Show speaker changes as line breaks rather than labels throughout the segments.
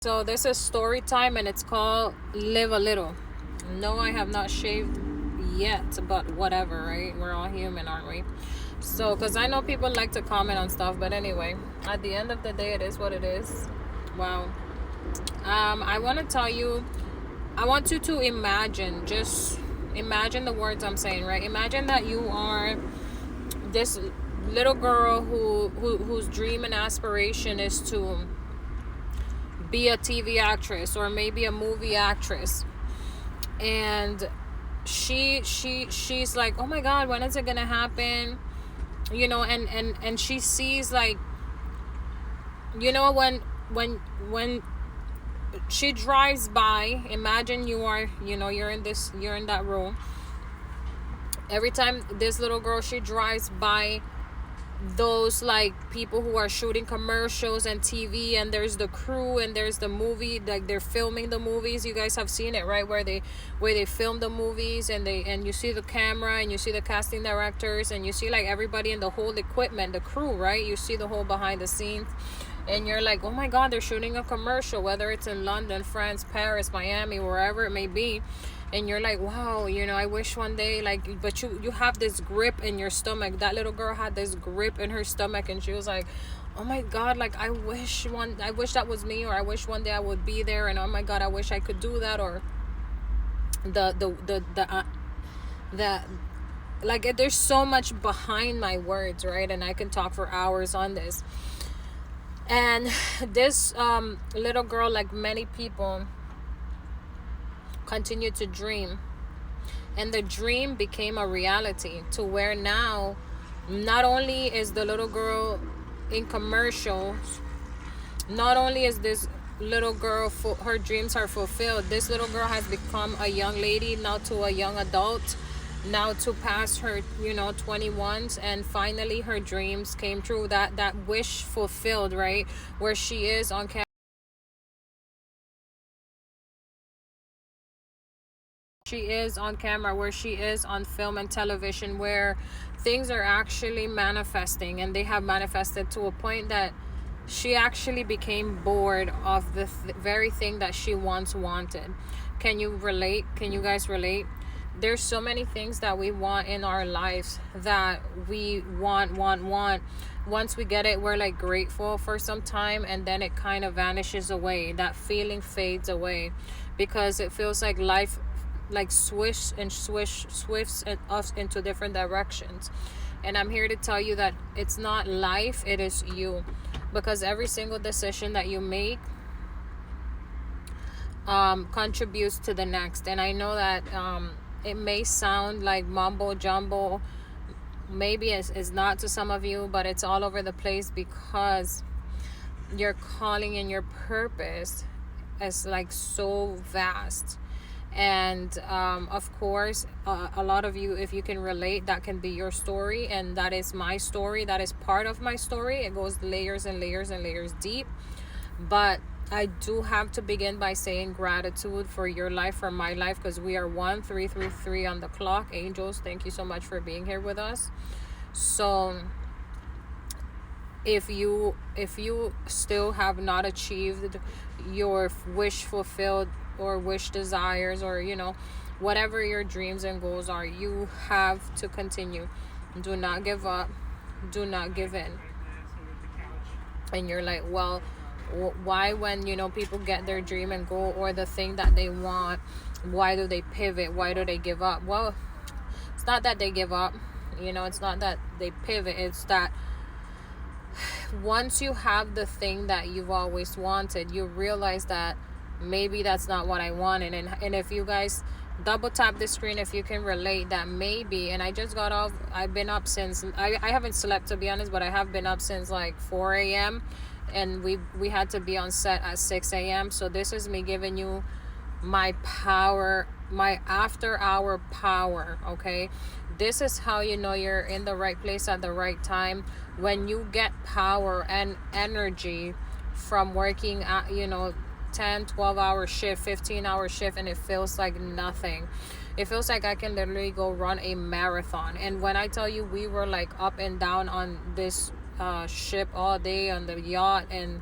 So this is story time and it's called Live a Little. No, I have not shaved yet, but whatever, right? We're all human, aren't we? So, because I know people like to comment on stuff, but anyway, at the end of the day, it is what it is. Wow. I want to tell you, I want you to imagine, just imagine the words I'm saying, right? Imagine that you are this little girl whose dream and aspiration is to be a TV actress or maybe a movie actress, and she's like, oh my god, when is it gonna happen, and she sees, like, when she drives by. Imagine you are, you're in that room. Every time this little girl, she drives by those, like, people who are shooting commercials and TV, and there's the crew and there's the movie, like they're filming the movies. You guys have seen it, right? Where they film the movies, and you see the camera, and you see the casting directors, and you see, like, everybody in the whole equipment, the crew, right? You see the whole behind the scenes, and you're like, oh my god, they're shooting a commercial, whether it's in London, France, Paris, Miami, wherever it may be. And you're like, wow, I wish one day, like, but you have this grip in your stomach. That little girl had this grip in her stomach, and she was like, oh my god, like, I wish that was me, or I wish one day I would be there, and oh my god, I wish I could do that. Or like, there's so much behind my words, right? And I can talk for hours on this. And this little girl, like many people, continued to dream, and the dream became a reality, to where now not only is the little girl in commercials, not only is this little girl, her dreams are fulfilled. This little girl has become a young lady, now to a young adult, now to pass her 21s, and finally her dreams came true. That wish fulfilled, right? Where she is on camera. She is on camera, where she is on film and television, where things are actually manifesting, and they have manifested to a point that she actually became bored of the very thing that she once wanted. Can you relate? Can you guys relate? There's so many things that we want in our lives, that we want. Once we get it, we're like grateful for some time, and then it kind of vanishes away. That feeling fades away, because it feels like life, like, swifts us into different directions. And I'm here to tell you that it's not life, it is you. Because every single decision that you make contributes to the next. And I know that it may sound like mumbo jumbo, maybe it's not to some of you, but it's all over the place, because your calling and your purpose is, like, so vast. And of course, a lot of you, if you can relate, that can be your story, and that is my story. That is part of my story. It goes layers and layers and layers deep. But I do have to begin by saying gratitude for your life, for my life, because we are 1333 on the clock. Angels, thank you so much for being here with us. So if you still have not achieved your wish fulfilled, or wish desires, or whatever your dreams and goals are, you have to continue. Do not give up, do not give in. And you're like, well, why, when people get their dream and goal, or the thing that they want, why do they pivot, why do they give up? Well, it's not that they give up, it's not that they pivot. It's that once you have the thing that you've always wanted, you realize that maybe that's not what I wanted. And if you guys double tap the screen, if you can relate, that maybe, and I just got off, I've been up since, I haven't slept, to be honest, but I have been up since like 4 a.m. and we had to be on set at 6 a.m. So this is me giving you my power, my after hour power. Okay, this is how you're in the right place at the right time. When you get power and energy from working at 10-12 hour shift, 15-hour shift, and it feels like nothing. It feels like I can literally go run a marathon. And when I tell you, we were like up and down on this ship all day, on the yacht, and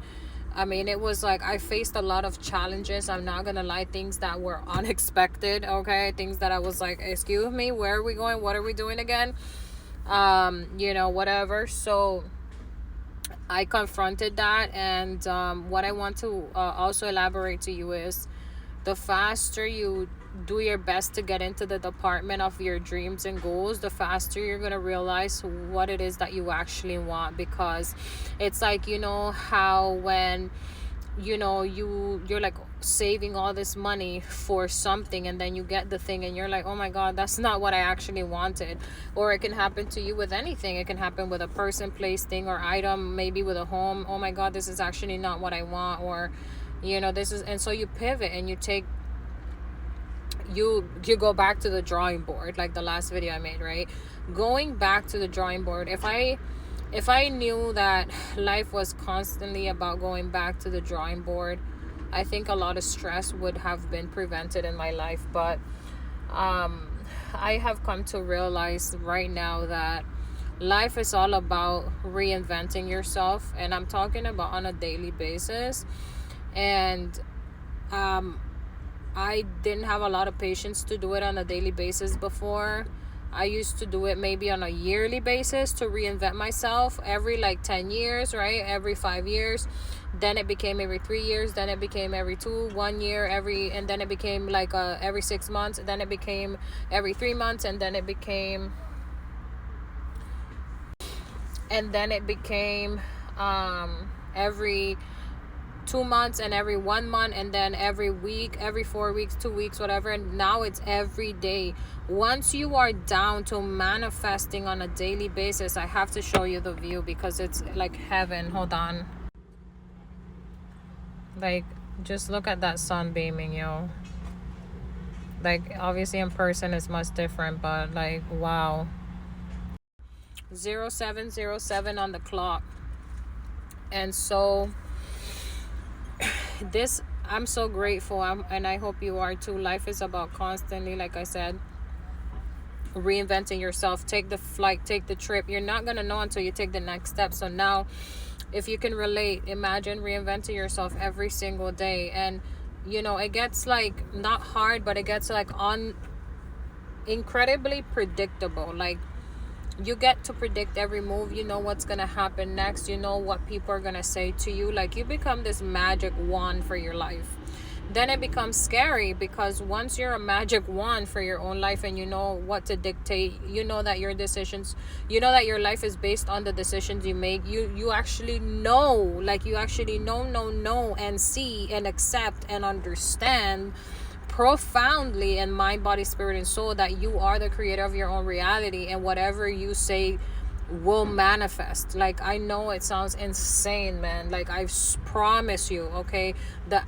I mean, it was like I faced a lot of challenges. I'm not gonna lie, things that were unexpected, okay? Things that I was like, excuse me, where are we going? What are we doing again? Whatever. So I confronted that, and what I want to also elaborate to you is, the faster you do your best to get into the department of your dreams and goals, the faster you're going to realize what it is that you actually want. Because it's like, how when you're like saving all this money for something, and then you get the thing and you're like, oh my god, that's not what I actually wanted. Or it can happen to you with anything. It can happen with a person, place, thing, or item, maybe with a home. Oh my god, this is actually not what I want. Or this is, and so you pivot and you go back to the drawing board, like the last video I made, right? Going back to the drawing board. If I knew that life was constantly about going back to the drawing board, I think a lot of stress would have been prevented in my life. But I have come to realize right now that life is all about reinventing yourself, and I'm talking about on a daily basis. And I didn't have a lot of patience to do it on a daily basis before. I used to do it maybe on a yearly basis to reinvent myself every like 10 years, right? Every 5 years. Then it became every 3 years. Then it became every 1 year, and then it became like every 6 months. Then it became every 3 months. And then it became every 2 months, and every 1 month, and then every week, every 4 weeks, 2 weeks, whatever. And now it's every day. Once you are down to manifesting on a daily basis, I have to show you the view because it's like heaven. Hold on. Like, just look at that sun beaming, yo. Like, obviously in person it's much different, but like, wow. 0707 on the clock. And so I'm so grateful, and I hope you are too. Life is about constantly, like I said, reinventing yourself. Take the flight, take the trip. You're not gonna know until you take the next step. So now, if you can relate, imagine reinventing yourself every single day. And it gets like not hard, but it gets like incredibly predictable. Like, you get to predict every move. You know what's gonna happen next. You know what people are gonna say to you. Like, you become this magic wand for your life. Then it becomes scary, because once you're a magic wand for your own life and you know what to dictate, you know that your decisions, you know that your life is based on the decisions you make. You actually know, like, you actually know and see and accept and understand profoundly in mind, body, spirit, and soul that you are the creator of your own reality, and whatever you say will manifest. Like, I know it sounds insane, man. Like, I promise you, okay, that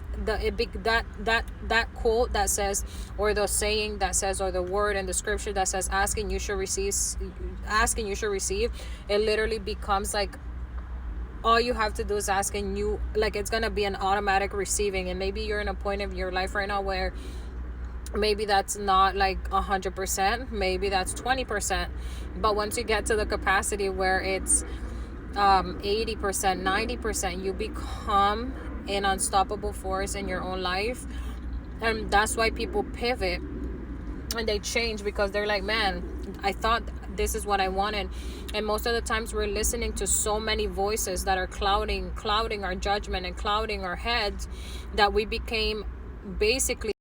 quote that says, or the saying that says, or the word in the scripture that says, asking you should receive, it literally becomes like, all you have to do is ask, and you, like, it's gonna be an automatic receiving. And maybe you're in a point of your life right now where maybe that's not like 100%, maybe that's 20%, but once you get to the capacity where it's 80%, 90%, you become an unstoppable force in your own life. And that's why people pivot and they change, because they're like, man, I thought this is what I wanted. And most of the times we're listening to so many voices that are clouding our judgment and clouding our heads, that we became basically